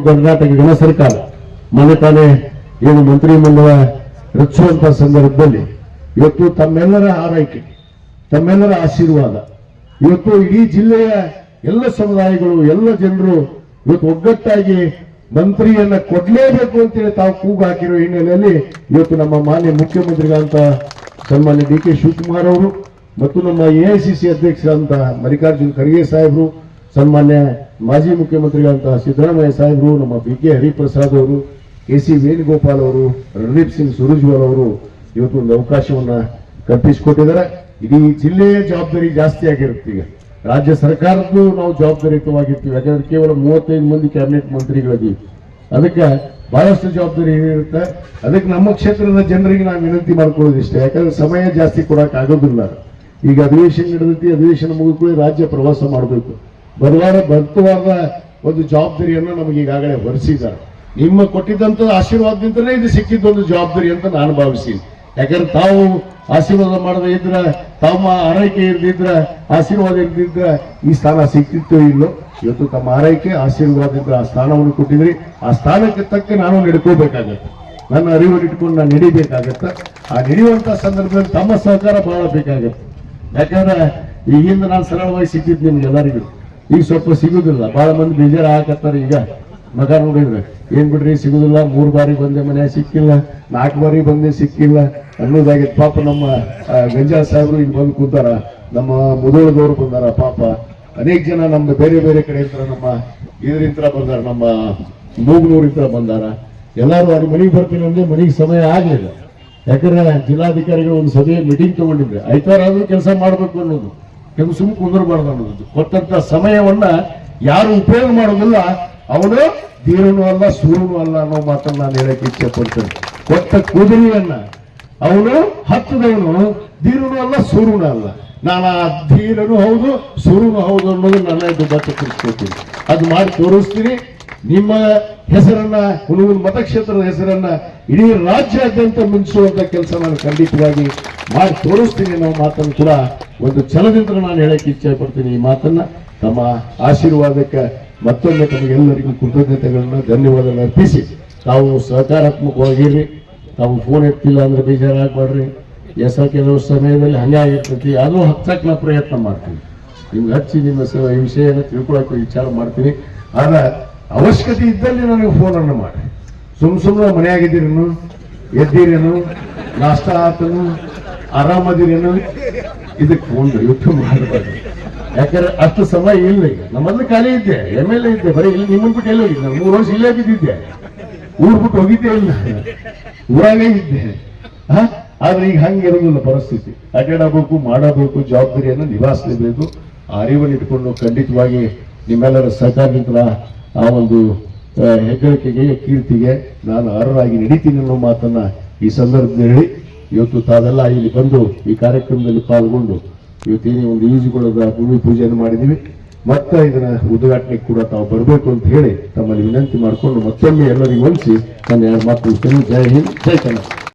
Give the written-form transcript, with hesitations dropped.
ಕರ್ನಾಟಕ ಜನ ಸರ್ಕಾರ ಮೊನ್ನೆ ತಾನೇ ಏನು ಮಂತ್ರಿಮಂಡಲ ರಚಿಸುವಂತಹ ಸಂದರ್ಭದಲ್ಲಿ ಇವತ್ತು ತಮ್ಮೆಲ್ಲರ ಆರೈಕೆ, ತಮ್ಮೆಲ್ಲರ ಆಶೀರ್ವಾದ, ಇವತ್ತು ಇಡೀ ಜಿಲ್ಲೆಯ ಎಲ್ಲ ಸಮುದಾಯಗಳು, ಎಲ್ಲ ಜನರು ಇವತ್ತು ಒಗ್ಗಟ್ಟಾಗಿ ಮಂತ್ರಿಯನ್ನ ಕೊಡ್ಲೇಬೇಕು ಅಂತೇಳಿ ತಾವು ಕೂಗು ಹಾಕಿರೋ ಹಿನ್ನೆಲೆಯಲ್ಲಿ ಇವತ್ತು ನಮ್ಮ ಮಾನ್ಯ ಮುಖ್ಯಮಂತ್ರಿಗಳಂತ ಸನ್ಮಾನ್ಯ ಡಿ ಕೆ ಶಿವಕುಮಾರ್ ಅವರು ಮತ್ತು ನಮ್ಮ ಎಐಸಿಸಿ ಅಧ್ಯಕ್ಷರಂತ ಮಲ್ಲಿಕಾರ್ಜುನ್ ಖರ್ಗೆ ಸಾಹೇಬರು, ಸನ್ಮಾನ್ಯ ಮಾಜಿ ಮುಖ್ಯಮಂತ್ರಿಗಳಂತಹ ಸಿದ್ದರಾಮಯ್ಯ ಸಾಹೇಬರು, ನಮ್ಮ ಬಿ ಕೆ ಹರಿಪ್ರಸಾದ್ ಅವರು, ಕೆ.ಸಿ. ವೇಣುಗೋಪಾಲ್ ಅವರು, ರಣದೀಪ್ ಸಿಂಗ್ ಸುರ್ಜೇವಾಲಾ ಅವರು ಇವತ್ತು ಒಂದು ಅವಕಾಶವನ್ನ ಕಲ್ಪಿಸಿಕೊಟ್ಟಿದ್ದಾರೆ. ಇಡೀ ಜಿಲ್ಲೆಯ ಜವಾಬ್ದಾರಿ ಜಾಸ್ತಿ ಆಗಿರುತ್ತೆ. ಈಗ ರಾಜ್ಯ ಸರ್ಕಾರದ್ದು ನಾವು ಜವಾಬ್ದಾರಿಯುತವಾಗಿರ್ತೀವಿ, ಯಾಕಂದ್ರೆ ಕೇವಲ 35 ಮಂದಿ ಕ್ಯಾಬಿನೆಟ್ ಮಂತ್ರಿಗಳಿದ್ದೀವಿ. ಅದಕ್ಕೆ ಬಹಳಷ್ಟು ಜವಾಬ್ದಾರಿ ಇರುತ್ತೆ. ಅದಕ್ಕೆ ನಮ್ಮ ಕ್ಷೇತ್ರದ ಜನರಿಗೆ ನಾವು ವಿನಂತಿ ಮಾಡ್ಕೊಳ್ಳೋದಿಷ್ಟೇ, ಯಾಕಂದ್ರೆ ಸಮಯ ಜಾಸ್ತಿ ಕೊಡಕ್ ಆಗೋದಿಲ್ಲ. ಈಗ ಅಧಿವೇಶನ ನಡೆದೈತಿ, ಅಧಿವೇಶನ ಮುಗಿದ್ಕೊಳ್ಳಿ ರಾಜ್ಯ ಪ್ರವಾಸ ಮಾಡಬೇಕು. ಬರ್ತವಾರದ ಒಂದು ಜವಾಬ್ದಾರಿಯನ್ನು ನಮಗೆ ಈಗಾಗಲೇ ಹೊರಿಸಿದ್ದಾರೆ. ನಿಮ್ಮ ಕೊಟ್ಟಿದ್ದಂತ ಆಶೀರ್ವಾದದಿಂದಲೇ ಇದು ಸಿಕ್ಕಿದ್ದೊಂದು ಜವಾಬ್ದಾರಿ ಅಂತ ನಾನು ಭಾವಿಸಿ. ಯಾಕಂದ್ರೆ ತಾವು ಆಶೀರ್ವಾದ ಮಾಡದೇ ಇದ್ರ, ತಮ್ಮ ಆರೈಕೆ ಇರ್ದಿದ್ರ, ಆಶೀರ್ವಾದ ಇರ್ದಿದ್ರ ಈ ಸ್ಥಾನ ಸಿಕ್ತಿತ್ತೋ ಇಲ್ಲೋ. ಇವತ್ತು ತಮ್ಮ ಆರೈಕೆ ಆಶೀರ್ವಾದದಿಂದ ಆ ಸ್ಥಾನವನ್ನು ಕೊಟ್ಟಿದ್ರಿ. ಆ ಸ್ಥಾನಕ್ಕೆ ತಕ್ಕ ನಾನು ನಡ್ಕೋಬೇಕಾಗತ್ತೆ, ನನ್ನ ಅರಿವನ್ನು ಇಟ್ಕೊಂಡು ನಾನು ನಡಿಬೇಕಾಗತ್ತೆ. ಆ ನಡೆಯುವಂತ ಸಂದರ್ಭದಲ್ಲಿ ತಮ್ಮ ಸಹಕಾರ ಬಹಳ ಬೇಕಾಗತ್ತೆ. ಯಾಕಂದ್ರೆ ಈಗಿಂದ ನಾನು ಸರಳವಾಗಿ ಸಿಕ್ಕಿದ್ದು ನಿಮ್ಗೆಲ್ಲರಿಗೂ, ಈಗ ಸ್ವಲ್ಪ ಸಿಗುದಿಲ್ಲ. ಬಹಳ ಮಂದಿ ಬೇಜಾರು ಹಾಕತ್ತಾರೆ. ಈಗ ಮಗ ನೋಡಿದ್ರೆ ಏನ್ ಬಿಡ್ರಿ ಸಿಗುದಿಲ್ಲ, 3 ಬಾರಿ ಬಂದೆ ಮನೆ ಸಿಕ್ಕಿಲ್ಲ, 4 ಬಾರಿ ಬಂದೆ ಸಿಕ್ಕಿಲ್ಲ ಅನ್ನೋದಾಗಿತ್ತು. ಪಾಪ ನಮ್ಮ ಗಂಜಾ ಸಾಹೇಬರು ಇಲ್ಲಿ ಬಂದು ಕೂತಾರ, ನಮ್ಮ ಮುದೋಳದವರು ಬಂದಾರ, ಪಾಪ ಅನೇಕ ಜನ ನಮ್ಮ ಬೇರೆ ಬೇರೆ ಕಡೆ ಇರ್ತಾರ, ನಮ್ಮ ಇದರಿಂದ ಬಂದಾರ, ನಮ್ಮ ಮೂಗ್ನೂರಿಂದ ಬಂದಾರ. ಎಲ್ಲಾರು ಅಲ್ಲಿ ಮನೆಗೆ ಬರ್ತೀನಿ ಅಂದ್ರೆ ಮನೆಗೆ ಸಮಯ ಆಗ್ಲಿಲ್ಲ. ಯಾಕಂದ್ರೆ ಜಿಲ್ಲಾಧಿಕಾರಿಗಳು ಒಂದು ಸಭೆ ಮೀಟಿಂಗ್ ತಗೊಂಡಿದ್ರೆ ಐತಾರಾದ್ರೂ ಕೆಲಸ ಮಾಡ್ಬೇಕು ಅನ್ನೋದು, ಕೆಲವು ಸುಮ್ಮನೆ ಕುಂದರಬಾರ್ದು ಅನ್ನೋದು. ಕೊಟ್ಟಂತ ಸಮಯವನ್ನ ಯಾರು ಉಪಯೋಗ ಮಾಡೋದಿಲ್ಲ ಅವನು ಧೀರನೂ ಅಲ್ಲ ಸೂರನೂ ಅಲ್ಲ ಅನ್ನೋ ಮಾತನ್ನ ನಾನು ಹೇಳಕ್ಕೆ ಇಚ್ಛೆ ಪಡ್ತೇನೆ. ಕೊಟ್ಟ ಕುದುರೆಯನ್ನ ಅವನು ಹತ್ತದವನು ಧೀರನೂ ಅಲ್ಲ ಸೂರನೂ ಅಲ್ಲ. ನಾನು ಆ ಧೀರನೂ ಹೌದು ಸೂರನೂ ಹೌದು ಅನ್ನೋದು ನನ್ನ ಬಚ್ಚಿಸ್ಕೊತೀನಿ. ಅದು ಮಾಡಿ ತೋರಿಸ್ತೀನಿ. ನಿಮ್ಮ ಹೆಸರನ್ನ, ಹುಣಸೂರು ಮತಕ್ಷೇತ್ರದ ಹೆಸರನ್ನ ಇಡೀ ರಾಜ್ಯಾದ್ಯಂತ ಮಿಂಚುವಂತ ಕೆಲಸ ನಾನು ಖಂಡಿತವಾಗಿ ಮಾಡಿ ತೋರಿಸ್ತೀನಿ ಅನ್ನೋ ಮಾತನ್ನು ಕೂಡ ಒಂದು ಛಲದಿಂದ ನಾನು ಹೇಳಕ್ಕೆ ಇಚ್ಛೆ ಪಡ್ತೀನಿ. ಈ ಮಾತನ್ನ ತಮ್ಮ ಆಶೀರ್ವಾದಕ್ಕೆ ಮತ್ತೊಮ್ಮೆ ತಮಗೆಲ್ಲರಿಗೂ ಕೃತಜ್ಞತೆಗಳನ್ನ ಧನ್ಯವಾದಗಳನ್ನ ಅರ್ಪಿಸಿ, ತಾವು ಸಹಕಾರಾತ್ಮಕವಾಗಿರ್ರಿ. ತಾವು ಫೋನ್ ಎತ್ತಿಲ್ಲ ಅಂದ್ರೆ ಬೇಜಾರಾಗಬೇಡ್ರಿ. ಕೆಲವು ಸಮಯದಲ್ಲಿ ಹಂಗೆ ಆಗಿರ್ತೈತಿ, ಅದು ಹಚ್ಚಕ್ಕೆ ನಾ ಪ್ರಯತ್ನ ಮಾಡ್ತೀನಿ. ನಿಮ್ಗೆ ಹಚ್ಚಿ ನಿಮ್ಮ ಈ ವಿಷಯನ ತಿಳ್ಕೊಳಕ್ಕೆ ವಿಚಾರ ಮಾಡ್ತೀನಿ. ಆದ್ರೆ ಅವಶ್ಯಕತೆ ಇದ್ದಲ್ಲಿ ನನಗೆ ಫೋನನ್ನು ಮಾಡಿ. ಸುಮ್ಮನೆ ಮನೆಯಾಗಿದ್ದೀರೇನು, ಎದ್ದೀರೇನು, ನಾಷ್ಟ ಆತನು, ಆರಾಮದಿರೇನು, ಇದಕ್ಕೆ ಫೋನ್ ಯೂಟ್ಯೂಬ್ ಮಾಡಬಾರ್ದು. ಯಾಕಂದ್ರೆ ಅಷ್ಟು ಸಮಯ ಇಲ್ಲ. ಈಗ ನಮ್ಮಲ್ಲಿ ಖಾಲಿ ಇದ್ದೆ, MLA ಇದ್ದೆ, ಬರೀ ಇಲ್ಲಿ ನಿಮ್ಮನ್ ಬಿಟ್ಟು ಎಲ್ಲಿ ಹೋಗಿದ್ದೆ. 3 ವರ್ಷ ಇಲ್ಲೇ ಬಿದ್ದಿದ್ದೆ, ಊರ್ ಬಿಟ್ಟು ಹೋಗಿದ್ದೆ ಇಲ್ಲ, ಊರಾಗೇ ಇದ್ದೆ. ಆದ್ರೆ ಈಗ ಹಂಗಿರೋದಿಲ್ಲ ಪರಿಸ್ಥಿತಿ. ಅಡ್ಡಾಡಬೇಕು, ಮಾಡಬೇಕು, ಜವಾಬ್ದಾರಿಯನ್ನು ನಿಭಾಯಿಸಲೇಬೇಕು. ಆ ಅರಿವನ್ನು ಇಟ್ಕೊಂಡು ಖಂಡಿತವಾಗಿ ನಿಮ್ಮೆಲ್ಲರ ಸಹಕಾರದಿಂದ ಆ ಒಂದು ಹೆಗ್ಗಳಿಕೆಗೆ, ಕೀರ್ತಿಗೆ ನಾನು ಅರ್ಹರಾಗಿ ನಡೀತೀನಿ ಅನ್ನೋ ಮಾತನ್ನ ಈ ಸಂದರ್ಭದಲ್ಲಿ ಹೇಳಿ, ಇವತ್ತು ತಾವೆಲ್ಲ ಇಲ್ಲಿ ಬಂದು ಈ ಕಾರ್ಯಕ್ರಮದಲ್ಲಿ ಪಾಲ್ಗೊಂಡು ಇವತ್ತೇನೇ ಒಂದು ಈಜುಗೊಳದ ಭೂಮಿ ಪೂಜೆಯನ್ನು ಮಾಡಿದ್ದೀವಿ. ಮತ್ತೆ ಇದನ್ನ ಉದ್ಘಾಟನೆಗೆ ಕೂಡ ತಾವು ಬರಬೇಕು ಅಂತ ಹೇಳಿ ತಮ್ಮಲ್ಲಿ ವಿನಂತಿ ಮಾಡಿಕೊಂಡು ಮತ್ತೊಮ್ಮೆ ಎಲ್ಲರಿಗೂ ವಂದಿಸಿ ನನ್ನ 2 ಮಾತು. ಜೈ ಹಿಂದ್, ಜೈ ಕನ್ನಡ.